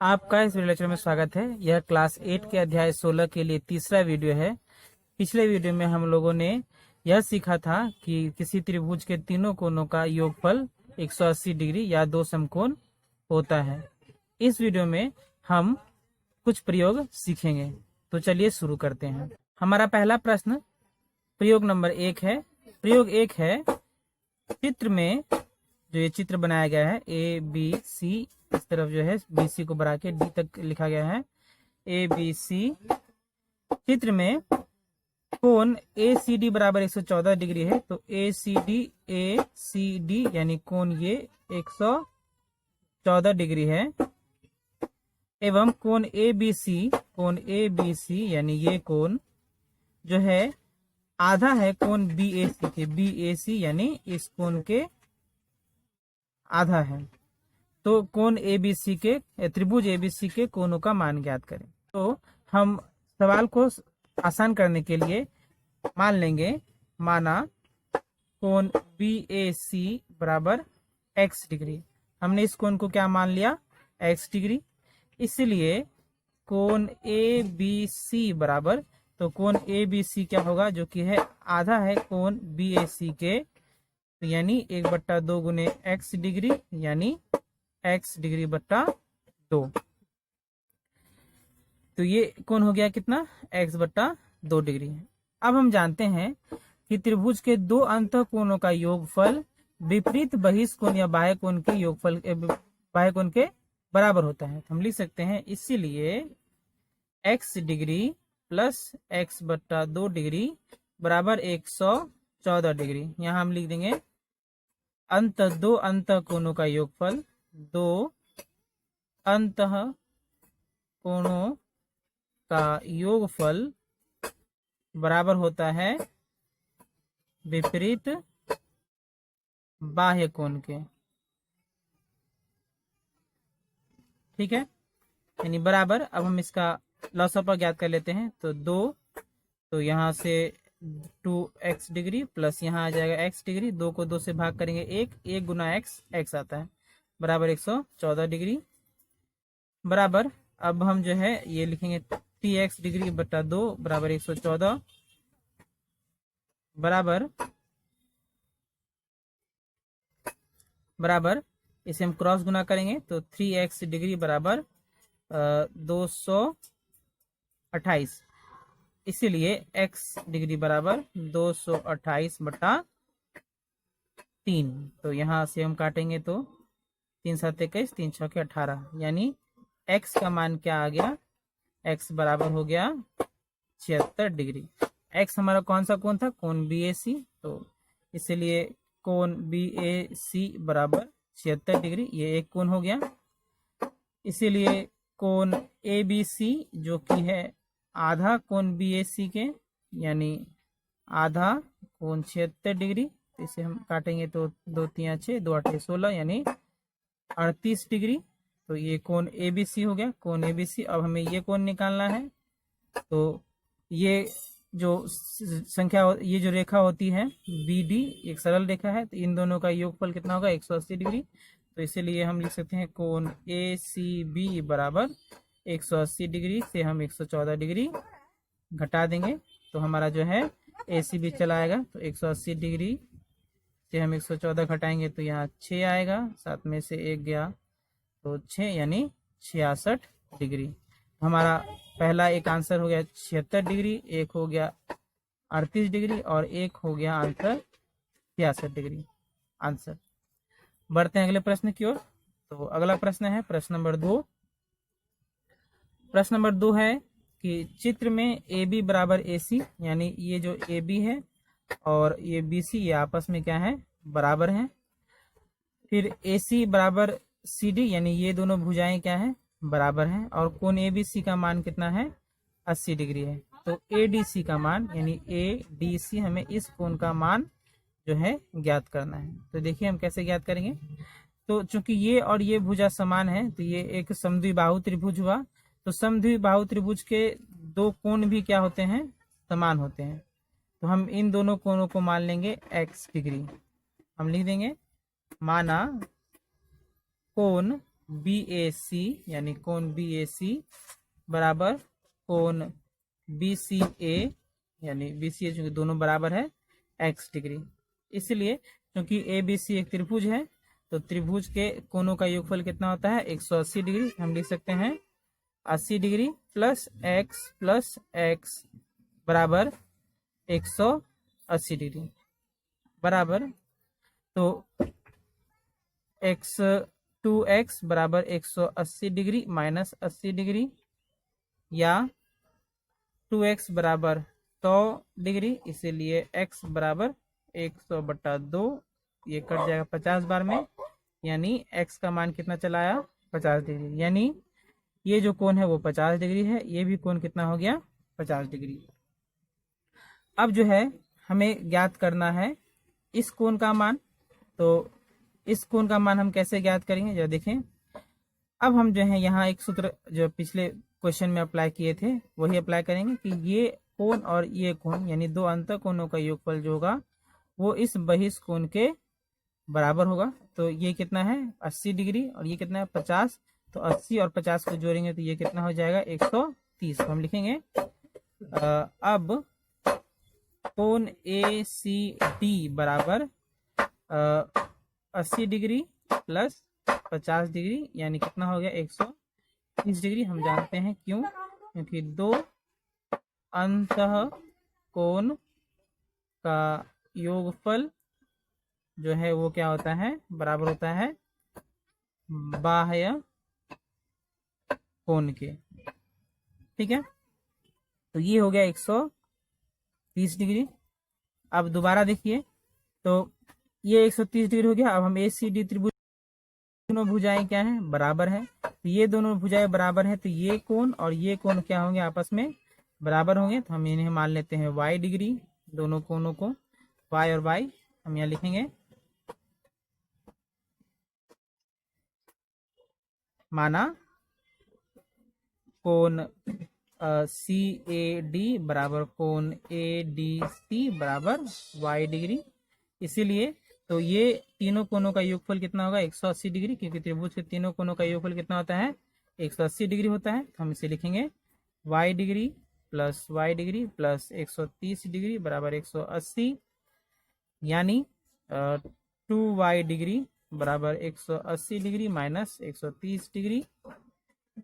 आपका इस video lecture में स्वागत है। यह क्लास 8 के अध्याय 16 के लिए तीसरा वीडियो है। पिछले वीडियो में हम लोगों ने यह सीखा था कि किसी त्रिभुज के तीनों कोनों का योगफल 180 डिग्री या दो समकोण होता है। इस वीडियो में हम कुछ प्रयोग सीखेंगे, तो चलिए शुरू करते हैं। हमारा पहला प्रश्न प्रयोग नंबर 1 है। प्रयोग 1 है, चित्र में जो ये चित्र बनाया गया है ए बी सी, इस तरफ जो है बी सी को बढ़ा के डी तक लिखा गया है ए बी सी। चित्र में कोण ए सी डी बराबर 114 डिग्री है, तो ए सी डी यानी कोण ये 114 डिग्री है। एवं कोण ए बी सी यानी ये कोण जो है आधा है कोण बी ए सी यानी इस कोण के आधा है। तो कोण एबीसी के त्रिभुज एबीसी के कोणों का मान ज्ञात करें। तो हम सवाल को आसान करने के लिए मान लेंगे, माना कोण बीएसी बराबर x डिग्री। हमने इस कोण को क्या मान लिया, x डिग्री। इसलिए कोण एबीसी बराबर, तो कोण एबीसी क्या होगा, जो कि है आधा है कोण बीएसी के, यानी 1/2 गुने x डिग्री यानी x डिग्री बट्टा 2। तो ये कोण हो गया कितना, x/2 डिग्री। अब हम जानते हैं कि त्रिभुज के दो अंतः कोणों का योगफल विपरीत बहिष्कोण या बाह्य कोण के योगफल बाह्य कोण के बराबर होता है। हम लिख सकते हैं, इसीलिए x degree plus x/2 degree बराबर 114 डिग्री। यहाँ हम लिख देंगे दो अंतः कोणों का योगफल, दो अंतः कोणों का योगफल बराबर होता है विपरीत बाह्य कोण के। ठीक है, यानी बराबर। अब हम इसका लॉसअपर ज्ञात कर लेते हैं। तो 2, तो यहाँ से 2x डिग्री प्लस यहाँ आ जाएगा x डिग्री, 2 को 2 से भाग करेंगे 1 गुना x आता है बराबर 114 डिग्री बराबर। अब हम जो है ये लिखेंगे 3x डिग्री बटा 2 बराबर 114 बराबर इसे हम क्रॉस गुना करेंगे तो 3x डिग्री बराबर 228। इसीलिए x डिग्री बराबर 228/3। तो यहाँ से हम काटेंगे तो 3 7 21, 3 6 18, यानी x का मान क्या आ गया, x बराबर हो गया 76 डिग्री। x हमारा कौन सा कोण था, कोण बीएसी। तो इसलिए कोण बीएसी बराबर 76 डिग्री, ये एक कोण हो गया। इसीलिए कोण एबीसी जो कि है आधा कोण बीएसी के, यानी आधा कोण 76 डिग्री। तो इसे हम काटेंगे तो 2 3 6, 2 8 16 यानी 38 डिग्री। तो ये कोण एबीसी हो गया, कोण एबीसी। अब हमें ये कोण निकालना है। तो ये जो संख्या, ये जो रेखा होती है बीडी, एक सरल रेखा है, तो इन दोनों का योगफल कितना होगा, 180 डिग्री। तो इसीलिए हम लिख सकते हैं कोण एसीबी बराबर 180 डिग्री से हम 114 डिग्री घटा देंगे, तो हमारा जो है एसीबी चला आएगा। तो 180 डिग्री से हम 114 घटाएंगे तो यहाँ 6 आएगा, 7 में से 1 गया तो 6 यानी 66 डिग्री। हमारा पहला एक आंसर हो गया 76 डिग्री, एक हो गया 38 डिग्री और एक हो गया आंसर 66 डिग्री आंसर। बढ़ते हैं अगले प्रश्न की ओर। तो अगला प्रश्न है प्रश्न नंबर 2। प्रश्न नंबर 2 है कि चित्र में ए बी बराबर ए सी, यानी ये जो ए बी है और ये बी सी, ये आपस में क्या है, बराबर हैं। फिर ए सी बराबर सी डी, यानी ये दोनों भुजाएं क्या है, बराबर हैं। और कोण ए बी सी का मान कितना है, 80 डिग्री है। तो ए डी सी का मान, यानी ए डी सी, हमें इस कोण का मान जो है ज्ञात करना है। तो देखिए हम कैसे ज्ञात करेंगे। तो चूंकि ये और ये भुजा समान है, तो ये एक समद्विबाहु त्रिभुज हुआ। तो समद्विबाहु त्रिभुज के दो कोण भी क्या होते हैं, समान होते हैं। तो हम इन दोनों कोणों को मान लेंगे x डिग्री। हम लिख देंगे, माना कोण BAC यानी कोण BAC बराबर कोण BCA यानी BCA, चूंकि दोनों बराबर है x डिग्री। इसलिए क्योंकि ABC एक त्रिभुज है, तो त्रिभुज के कोणों का योगफल कितना होता है 180 डिग्री। हम लिख सकते हैं 80 डिग्री प्लस x बराबर 180 डिग्री बराबर, तो 2x बराबर 180 डिग्री माइनस 80 डिग्री, या 2x बराबर 100 डिग्री, इसीलिए x बराबर 100/2, ये कट जाएगा 50 बार में, यानी x का मान कितना चला आया 50 डिग्री। यानी ये जो कोण है वो 50 डिग्री है, ये भी कोण कितना हो गया 50 डिग्री। अब जो है हमें ज्ञात करना है इस कोण का मान। तो इस कोण का मान हम कैसे ज्ञात करेंगे, जरा देखें। अब हम जो है यहाँ एक सूत्र जो पिछले क्वेश्चन में अप्लाई किए थे वही अप्लाई करेंगे कि ये कोण और ये कोण यानी दो अंतर कोणों का योगफल जो होगा वो इस बहिष कोण के बराबर होगा। तो ये कितना है 80 डिग्री और ये कितना है 50, तो 80 और 50 को जोड़ेंगे तो ये कितना हो जाएगा 130। तो हम लिखेंगे अब कोण ACD बराबर 80 डिग्री प्लस 50 डिग्री यानी कितना हो गया 130 डिग्री। हम जानते हैं क्यों, क्योंकि दो अंतः कोण का योगफल जो है वो क्या होता है बराबर होता है बाह्य कोण के। ठीक है, तो ये हो गया 130 डिग्री। अब दोबारा देखिए, तो ये 130 डिग्री हो गया। अब हम ACD त्रिभुज दोनों भुजाएं क्या है बराबर है, तो ये दोनों भुजाएं बराबर है, तो ये कोण और ये कोण क्या होंगे आपस में बराबर होंगे। तो हम इन्हें मान लेते हैं y डिग्री, दोनों कोणों को y और y हम यहाँ लिखेंगे। माना कोण CAD बराबर कोण ADC बराबर y डिग्री। इसीलिए तो ये तीनों कोणों का योगफल कितना होगा 180 डिग्री, क्योंकि त्रिभुज के तीनों कोणों का योगफल कितना होता है 180 डिग्री होता है। तो हम इसे लिखेंगे y degree plus y degree plus 130 degree बराबर 180, यानी 2y डिग्री बराबर 180 डिग्री माइनस 130 डिग्री,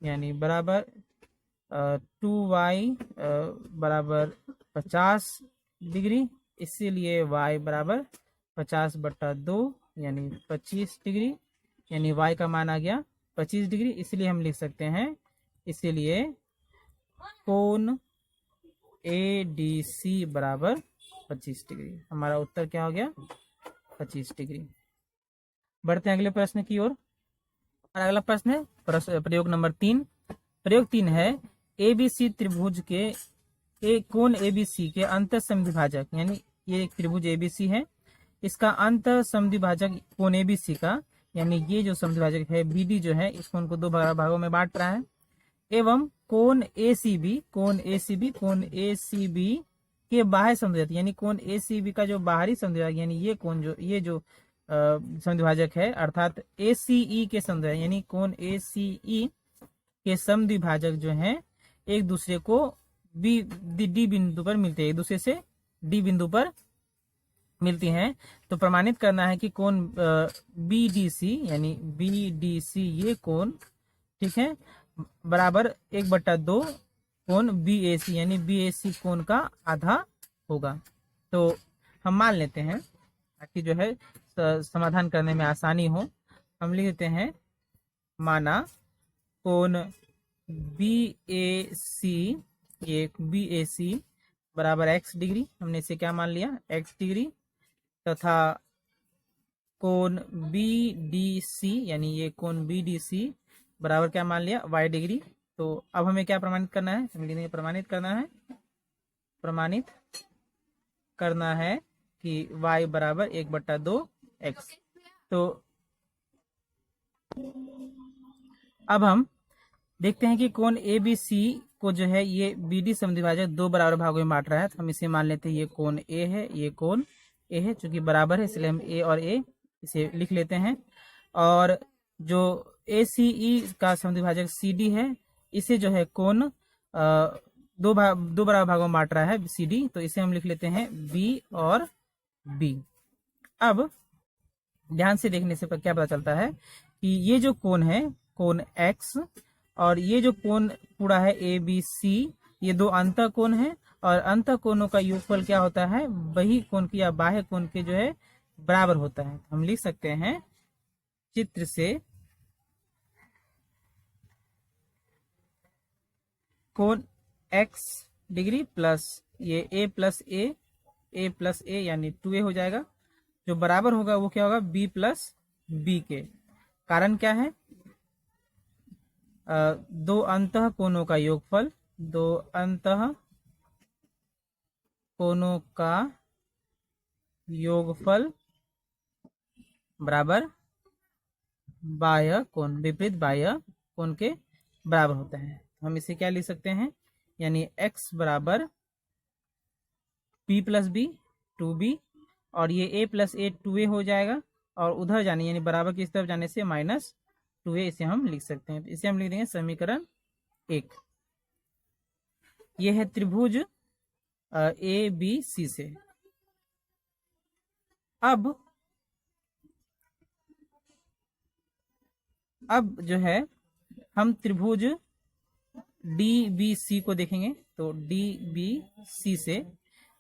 यानी बराबर 2y बराबर 50 डिग्री। इसीलिए y बराबर 50/2 यानी 25 डिग्री, यानी y का मान आ गया 25 डिग्री। इसलिए हम लिख सकते हैं, इसीलिए कोण ADC बराबर 25 डिग्री। हमारा उत्तर क्या हो गया 25 डिग्री। बढ़ते हैं अगले प्रश्न की ओर। हमारा अगला प्रश्न है प्रयोग नंबर 3। प्रयोग 3 है ABC त्रिभुज के कोण ABC के अंत समद्विभाजक, यानी ये एक त्रिभुज ABC है, इसका अंत समद्विभाजक कोण ABC का, यानी ये जो समद्विभाजक है BD जो है इस कोण को दो भागों में बांट रहा है, एवं कोण ACB के बाह्य समद्विभाजक, यानी कोण ACB का जो बाहरी समद्विभाजक, यानी ये कोण जो ये जो समद्विभाजक है अर्थात ACE के समद्विभाजक, यानी कोण ACE के समद्विभाजक जो है एक दूसरे को D बिंदु पर मिलते हैं, एक दूसरे से D बिंदु पर मिलती हैं। तो प्रमाणित करना है कि कोण BDC यानी BDC ये कोण ठीक है बराबर 1/2 कोण BAC यानी BAC कोण का आधा होगा। तो हम मान लेते हैं ताकि जो है समाधान करने में आसानी हो, हम लिख देते हैं माना कोण BAC बराबर x डिग्री, हमने इसे क्या मान लिया x डिग्री, तथा कोण BDC यानी ये कोण BDC बराबर क्या मान लिया y डिग्री। तो अब हमें क्या प्रमाणित करना है, हमें प्रमाणित करना है कि y बराबर 1/2 x। तो अब हम देखते हैं कि कोण ABC को जो है ये BD समद्विभाजक दो बराबर भागों में बांट रहा है। तो हम इसे मान लेते हैं ये कोण A है, ये कोण A है, चूंकि बराबर है इसलिए हम A और A इसे लिख लेते हैं। और जो ACE का समद्विभाजक CD है, इसे जो है कोण दो बराबर भागों में बांट रहा है CD, तो इसे हम लिख लेते हैं B और B। अब ध्यान से देखने से क्या पता चलता है कि ये जो कोण है, कोण X, और ये जो कोण पूरा है ABC, ये दो अंतः कोण है, और अंतः कोणों का योगफल क्या होता है, वही कोण की या बाह्य कोण के जो है बराबर होता है। हम लिख सकते हैं चित्र से कोण X डिग्री प्लस ये A प्लस A यानी 2A हो जाएगा, जो बराबर होगा वो क्या होगा, B प्लस B के। कारण क्या है, दो अंतः कोणों का योगफल, दो अंतः कोणों का योगफल बराबर बाह्य कोण, विपरीत बाह्य कोण के बराबर होता है। हम इसे क्या लिख सकते हैं, यानी x बराबर p प्लस बी 2b, और ये a प्लस ए 2a हो जाएगा, और उधर जाने यानी बराबर की इस तरफ जाने से माइनस 2a, इसे हम लिख सकते हैं। इसे हम लिख देंगे समीकरण 1। ये है त्रिभुज ABC से। अब जो है हम त्रिभुज DBC को देखेंगे, तो DBC से,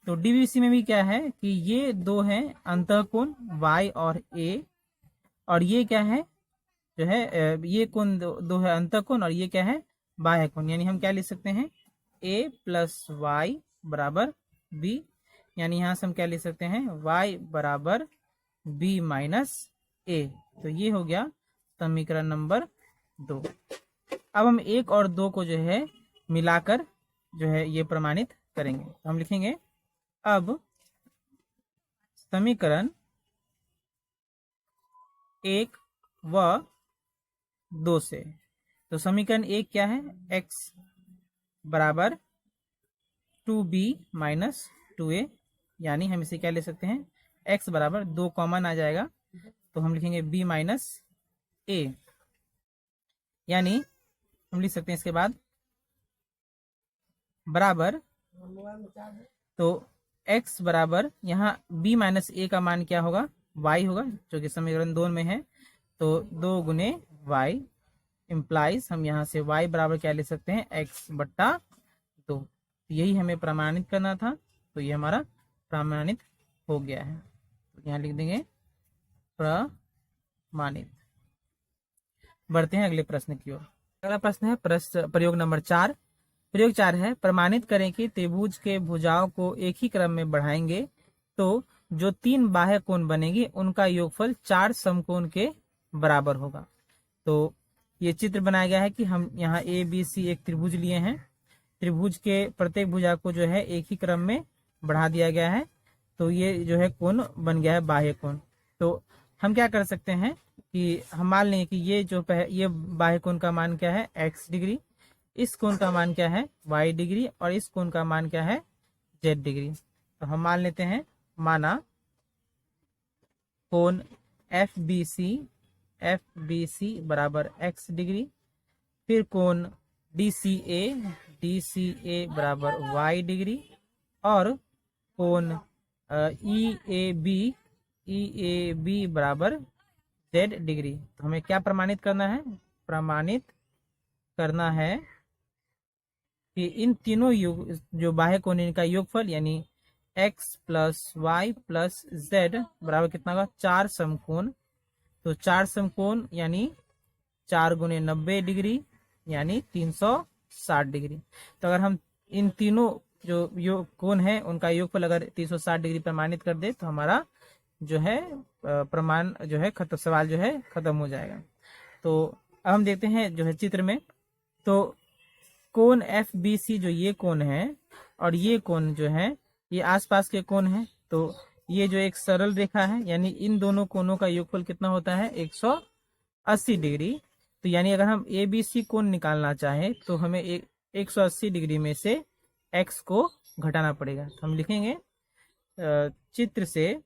तो DBC में भी क्या है कि ये दो हैं अंतः कोण Y और A, और ये क्या है जो है ये कोण दो है अंतः कोण, और ये क्या है बाह्य कोण, यानी हम क्या लिख सकते हैं A प्लस Y बराबर B, यानी यहां से हम क्या लिख सकते हैं Y बराबर B माइनस A। तो ये हो गया समीकरण नंबर 2। अब हम 1 और 2 को जो है मिलाकर जो है ये प्रमाणित करेंगे। तो हम लिखेंगे अब समीकरण 1 व 2 से, तो समीकरण 1 क्या है, x बराबर 2b माइनस 2a, यानी हम इसे क्या ले सकते हैं, x बराबर 2 कॉमन आ जाएगा, तो हम लिखेंगे b माइनस a, यानी हम लिख सकते हैं इसके बाद बराबर, तो x बराबर यहाँ b माइनस a का मान क्या होगा, y होगा, जो कि समीकरण 2 में है, तो 2 गुने y इम्प्लाइज हम यहाँ से y बराबर क्या ले सकते हैं, x बट्टा 2। यही हमें प्रमाणित करना था, तो ये हमारा प्रमाणित हो गया है। तो यहाँ लिख देंगे प्रमाणित। बढ़ते हैं अगले प्रश्न की ओर। अगला प्रश्न है प्रयोग नंबर 4। प्रयोग 4 है, प्रमाणित करें कि त्रिभुज के भुजाओं को एक ही क्रम में बढ़ाएंगे तो जो 3 बाह्य कोण बनेगी उनका योगफल 4 समकोण के बराबर होगा। तो ये चित्र बनाया गया है कि हम यहाँ ABC एक त्रिभुज लिए हैं, त्रिभुज के प्रत्येक भुजा को जो है एक ही क्रम में बढ़ा दिया गया है, तो ये जो है कोण बन गया है बाह्य कोण। तो हम क्या कर सकते हैं कि हम मान लेंगे कि ये जो ये बाह्य कोण का मान क्या है, x डिग्री, इस कोण का मान क्या है, y डिग्री, और इस कोण का मान क्या है, z डिग्री। तो हम मान लेते हैं, माना कोण FBC बराबर x डिग्री, फिर कोण DCA बराबर y डिग्री, और कोण EAB बराबर z डिग्री। तो हमें क्या प्रमाणित करना है, प्रमाणित करना है कि इन तीनों जो बाह्य कोण इनका योगफल यानी x plus y plus z बराबर कितना होगा, 4 समकोण। तो 4 समकोण यानी 4 गुने 90 डिग्री यानी 360 डिग्री। तो अगर हम इन तीनों जो कोण है उनका योगफल अगर 360 डिग्री प्रमाणित कर दे तो हमारा जो है प्रमाण जो है सवाल जो है खत्म हो जाएगा। तो अब हम देखते हैं जो है चित्र में, तो कोण FBC जो ये कोण है और ये कोण जो है ये आसपास के कोण है, तो ये जो एक सरल रेखा है यानी इन दोनों कोणों का योगफल कितना होता है, 180 डिग्री। तो यानी अगर हम ABC कोण निकालना चाहें तो हमें 180 डिग्री में से x को घटाना पड़ेगा। तो हम लिखेंगे चित्र से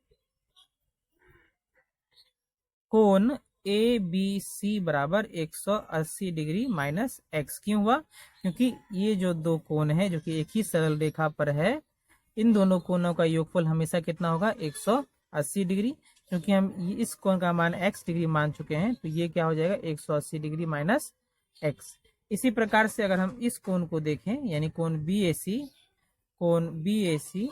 कोण ए बी सी बराबर 180 डिग्री माइनस एक्स। क्यों हुआ? क्योंकि ये जो दो कोण है जो कि एक ही सरल रेखा पर है, इन दोनों कोणों का योगफल हमेशा कितना होगा? 180 डिग्री। क्योंकि हम इस कोण का मान x डिग्री मान चुके हैं, तो ये क्या हो जाएगा? 180 डिग्री माइनस एक्स। इसी प्रकार से अगर हम इस कोण को देखें, यानी कोण बी ए सी,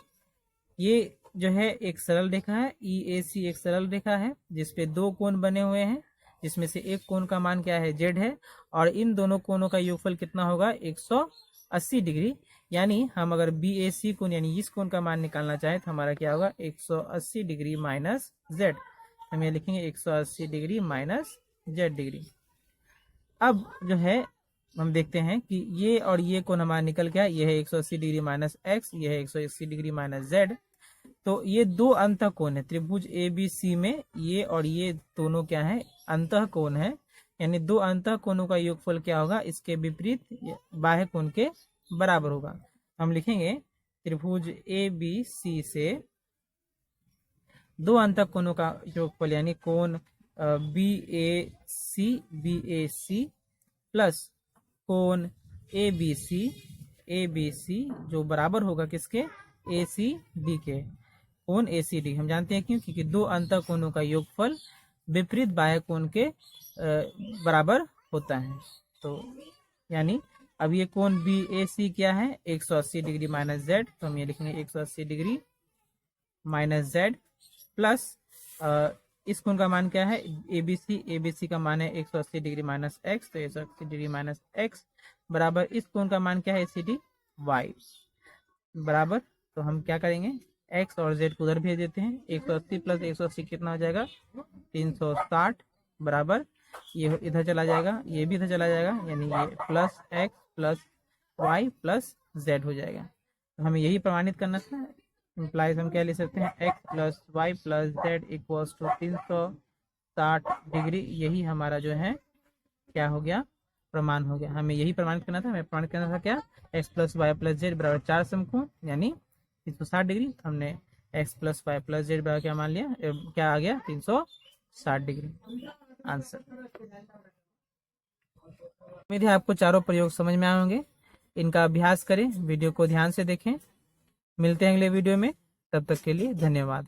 ये जो है एक सरल रेखा है। EAC एक सरल रेखा है जिसपे दो कोण बने हुए हैं, जिसमें से एक कोण का मान क्या है? Z है, और इन दोनों कोणों का योगफल कितना होगा? 180 डिग्री। यानी हम अगर BAC कोण यानी इस कोण का मान निकालना चाहें तो हमारा क्या होगा? 180 डिग्री माइनस Z। हम ये लिखेंगे 180 डिग्री माइनस Z डिग्री। अब जो है हम देखते हैं कि ये और ये कोण हमारा निकल गया। ये है 180 डिग्री माइनस एक्स, ये है 180 डिग्री माइनस Z। तो ये दो अंतः कोण है त्रिभुज ABC में, ये और ये दोनों क्या है? अंतः कोण है। यानी दो अंतः कोणों का योगफल क्या होगा? इसके विपरीत बाह्य कोण के बराबर होगा। हम लिखेंगे त्रिभुज ABC से दो अंतः कोणों का योगफल यानी कोण BAC प्लस कोण ABC जो बराबर होगा किसके? ACD के। कोण ACD हम जानते हैं क्यों? क्योंकि दो अंतः कोणों का योगफल विपरीत बाह्य कोण के बराबर होता है। तो यानी अब ये कोण BAC क्या है? 180 डिग्री माइनस Z। तो हम ये लिखेंगे 180 डिग्री माइनस Z प्लस इस कोण का मान क्या है? ABC का मान है 180 डिग्री माइनस एक्स। तो 180 डिग्री माइनस एक्स बराबर इस कोण का मान क्या है? ACD Y बराबर। तो हम क्या करेंगे? x और z को उधर भेज देते हैं। 180 प्लस 180 कितना हो जाएगा? 360 बराबर ये इधर चला जाएगा, ये भी इधर चला जाएगा, यानी ये plus x plus y plus z हो जाएगा। तो हमें यही प्रमाणित करना था। इम्प्लाइज हम क्या ले सकते हैं? x plus Y plus Z equals to 360 degree. यही हमारा जो है क्या हो गया? प्रमाण हो गया। हमें यही प्रमाणित करना था। हमें प्रमाणित करना था क्या? x plus Y plus Z बराबर 4 समकोण यानी 360 डिग्री। हमने x plus Y plus Z बराबर क्या मान लिया? क्या आ गया? 360 डिग्री आंसर। उम्मीद है आपको चारों प्रयोग समझ में आए होंगे। इनका अभ्यास करें, वीडियो को ध्यान से देखें। मिलते हैं अगले वीडियो में, तब तक के लिए धन्यवाद।